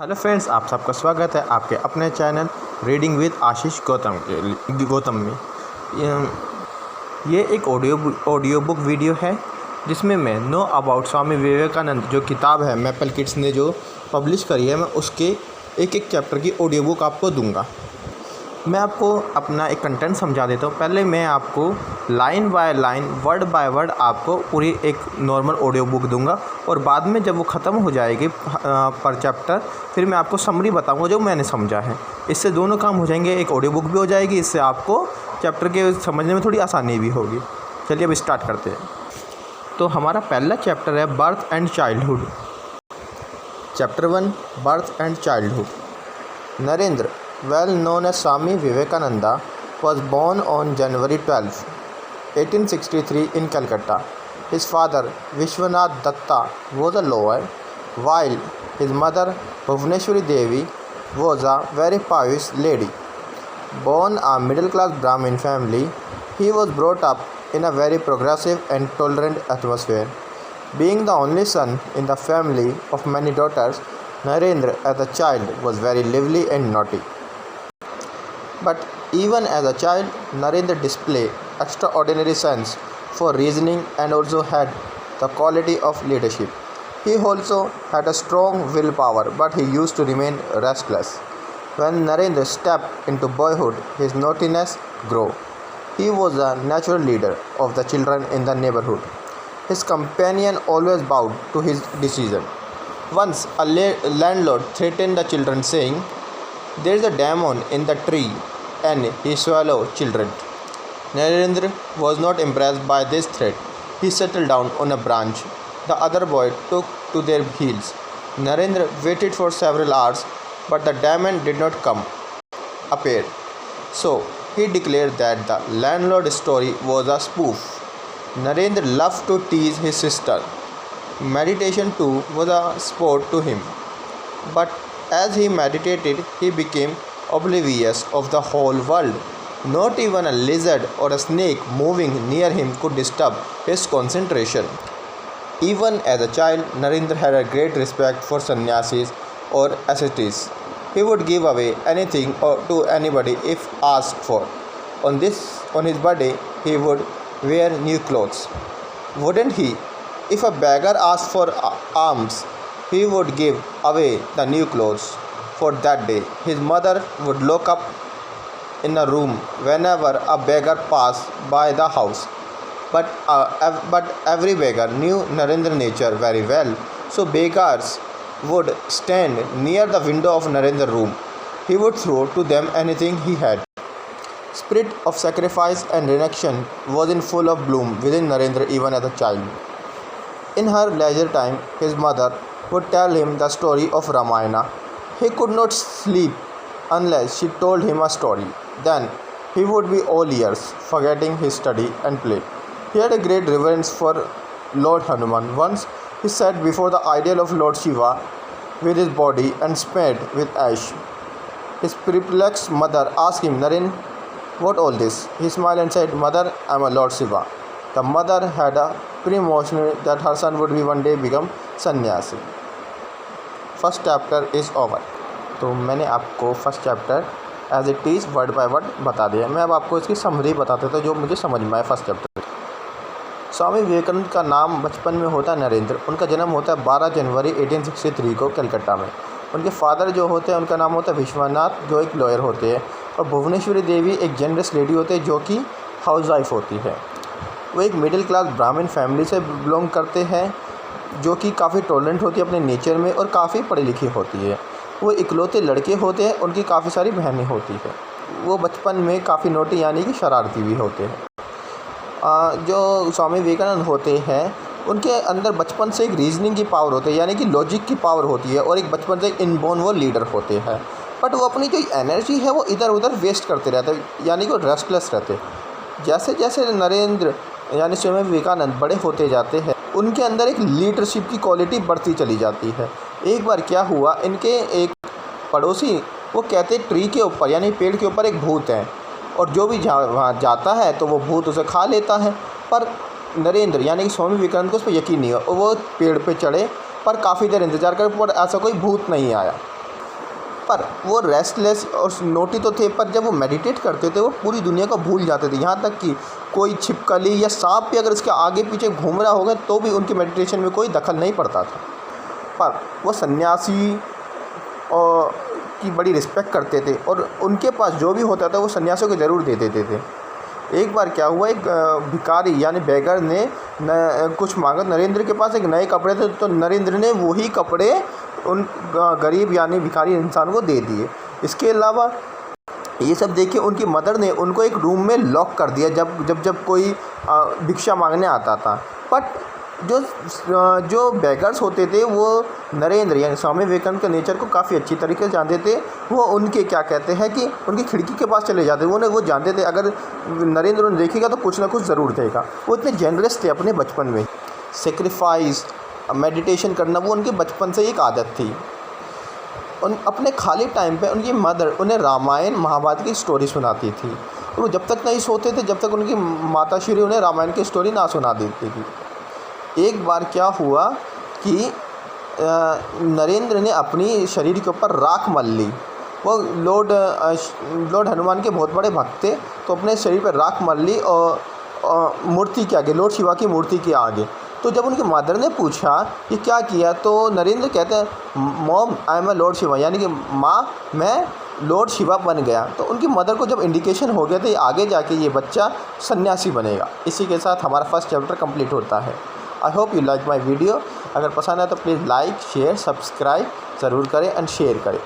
Hello friends, आप सबका स्वागत है आपके अपने चैनल रीडिंग विद आशीष गौतम में। ये एक ऑडियो बुक वीडियो है जिसमें मैं नो अबाउट स्वामी विवेकानंद जो किताब है मैपल किड्स ने जो पब्लिश करी है, मैं उसके एक चैप्टर की ऑडियो बुक आपको दूंगा। मैं आपको अपना एक कंटेंट समझा देता हूँ। पहले मैं आपको line by line, word by word आपको पूरी एक नॉर्मल ऑडियो बुक दूंगा और बाद में जब वो ख़त्म हो जाएगी पर चैप्टर, फिर मैं आपको समरी बताऊंगा जो मैंने समझा है। इससे दोनों काम हो जाएंगे, एक ऑडियो बुक भी हो जाएगी, इससे आपको चैप्टर के समझने में थोड़ी आसानी भी होगी। चलिए अब स्टार्ट करते हैं। तो हमारा पहला चैप्टर है birth and childhood. Chapter 1, birth and childhood. Narendra, well known as Swami Vivekananda, was born on January 12, 1863 in Calcutta. His father, Vishwanath Datta, was a lawyer, while his mother, Bhuvaneshwari Devi, was a very pious lady. Born a middle-class Brahmin family, he was brought up in a very progressive and tolerant atmosphere. Being the only son in the family of many daughters, Narendra as a child was very lively and naughty. But even as a child, Narendra displayed extraordinary sense for reasoning and also had the quality of leadership. He also had a strong willpower, but he used to remain restless. When Narendra stepped into boyhood, his naughtiness grew. He was a natural leader of the children in the neighborhood. His companion always bowed to his decision. Once a landlord threatened the children, saying, "There is a demon in the tree and he swallows children." Narendra was not impressed by this threat. He settled down on a branch. The other boys took to their heels. Narendra waited for several hours, but the demon did not appear. So he declared that the landlord's story was a spoof. Narendra loved to tease his sister. Meditation too was a sport to him. But as he meditated, he became oblivious of the whole world. Not even a lizard or a snake moving near him could disturb his concentration. Even as a child, Narendra had a great respect for sannyasis or ascetics. He would give away anything to anybody if asked for. On his birthday, he would wear new clothes. Wouldn't he? If a beggar asked for alms, he would give away the new clothes for that day. His mother would lock up in a room whenever a beggar passed by the house. But every beggar knew Narendra's nature very well, so beggars would stand near the window of Narendra's room. He would throw to them anything he had. Spirit of sacrifice and renunciation was in full of bloom within Narendra even as a child. In her leisure time, his mother would tell him the story of Ramayana. He could not sleep unless she told him a story. Then he would be all ears, forgetting his study and play. He had a great reverence for Lord Hanuman. Once he sat before the idol of Lord Shiva with his body and smeared with ash. His perplexed mother asked him, "Naren, what all this?" He smiled and said, "Mother, I am a Lord Shiva." The mother had a premonition that her son would be one day become sannyasi. First chapter is over. तो मैंने आपको first chapter as it is word by word बता दिया। मैं अब आपको इसकी summary बता देता हूँ जो मुझे समझ में आया फर्स्ट चैप्टर। स्वामी विवेकानंद का नाम बचपन में होता है नरेंद्र। उनका जन्म होता है 12 जनवरी 1863 को कलकत्ता में। उनके फादर जो होते हैं उनका नाम होता है विश्वनाथ, जो एक लॉयर होते हैं, और भुवनेश्वरी देवी एक जेनरस लेडी होते हैं जो कि हाउस वाइफ होती है। वो एक मिडिल क्लास ब्राह्मण फैमिली से बिलोंग करते हैं जो कि काफ़ी टॉलरेंट होती है अपने नेचर में और काफ़ी पढ़ी लिखी होती है। वो इकलौते लड़के होते हैं, उनकी काफ़ी सारी बहनें होती है। वो बचपन में काफ़ी नोटी यानी कि शरारती भी होते हैं। जो स्वामी विवेकानंद होते हैं उनके अंदर बचपन से एक रीजनिंग की पावर होती है, यानी कि लॉजिक की पावर होती है, और एक बचपन से इनबोर्न वो लीडर होते हैं। बट वो अपनी जो एनर्जी है वो इधर उधर वेस्ट करते रहते हैं, यानी कि वो रेस्टलेस रहते। जैसे जैसे नरेंद्र यानी स्वामी विवेकानंद बड़े होते जाते हैं, उनके अंदर एक लीडरशिप की क्वालिटी बढ़ती चली जाती है। एक बार क्या हुआ, इनके एक पड़ोसी वो कहते ट्री के ऊपर यानी पेड़ के ऊपर एक भूत है, और जो भी वहाँ जाता है तो वो भूत उसे खा लेता है। पर नरेंद्र यानी कि स्वामी विवेकानंद को उस पर यकीन नहीं हुआ और वो पेड़ पे चढ़े, पर काफ़ी देर इंतज़ार कर पर ऐसा कोई भूत नहीं आया। पर वो रेस्टलेस और नोटी तो थे, पर जब वो मेडिटेट करते थे वो पूरी दुनिया को भूल जाते थे। यहाँ तक कि कोई छिपकली या सांप भी अगर इसके आगे पीछे घूम रहा होगा तो भी उनके मेडिटेशन में कोई दखल नहीं पड़ता था। पर वो सन्यासी और की बड़ी रिस्पेक्ट करते थे और उनके पास जो भी होता था वो सन्यासियों को ज़रूर दे देते थे। एक बार क्या हुआ, एक भिखारी यानी बेगर ने कुछ मांगा। नरेंद्र के पास एक नए कपड़े थे तो नरेंद्र ने वही कपड़े उन गरीब यानी भिखारी इंसान को दे दिए। इसके अलावा ये सब देख के उनकी मदर ने उनको एक रूम में लॉक कर दिया जब कोई भिक्षा मांगने आता था। बट जो बेगर्स होते थे वो नरेंद्र यानी स्वामी विवेकानंद के नेचर को काफ़ी अच्छी तरीके से जानते थे। वो उनके क्या कहते हैं कि उनकी खिड़की के पास चले जाते। वो जानते थे अगर नरेंद्र उन्हें देखेगा तो कुछ ना कुछ ज़रूर देगा। वो इतने जेनरस थे अपने बचपन में। सेक्रीफाइस, मेडिटेशन करना वो उनके बचपन से एक आदत थी। अपने खाली टाइम पे उनकी मदर उन्हें रामायण महाभारत की स्टोरी सुनाती थी और वो जब तक नहीं सोते थे जब तक उनकी माता श्री उन्हें रामायण की स्टोरी ना सुना देती थी। एक बार क्या हुआ कि नरेंद्र ने अपनी शरीर के ऊपर राख मल ली। वो लॉर्ड हनुमान के बहुत बड़े भक्त थे तो अपने शरीर पर राख मल ली और मूर्ति के आगे, लॉर्ड शिवा की मूर्ति के आगे। तो जब उनकी मदर ने पूछा कि क्या किया तो नरेंद्र कहते हैं mom I am a Lord Shiva, यानी कि माँ मैं लॉर्ड शिवा बन गया। तो उनकी मदर को जब इंडिकेशन हो गया तो आगे जाके ये बच्चा सन्यासी बनेगा। इसी के साथ हमारा फर्स्ट चैप्टर कंप्लीट होता है। I hope you like my video. अगर पसंद है तो प्लीज़ लाइक शेयर सब्सक्राइब ज़रूर करें एंड शेयर करें।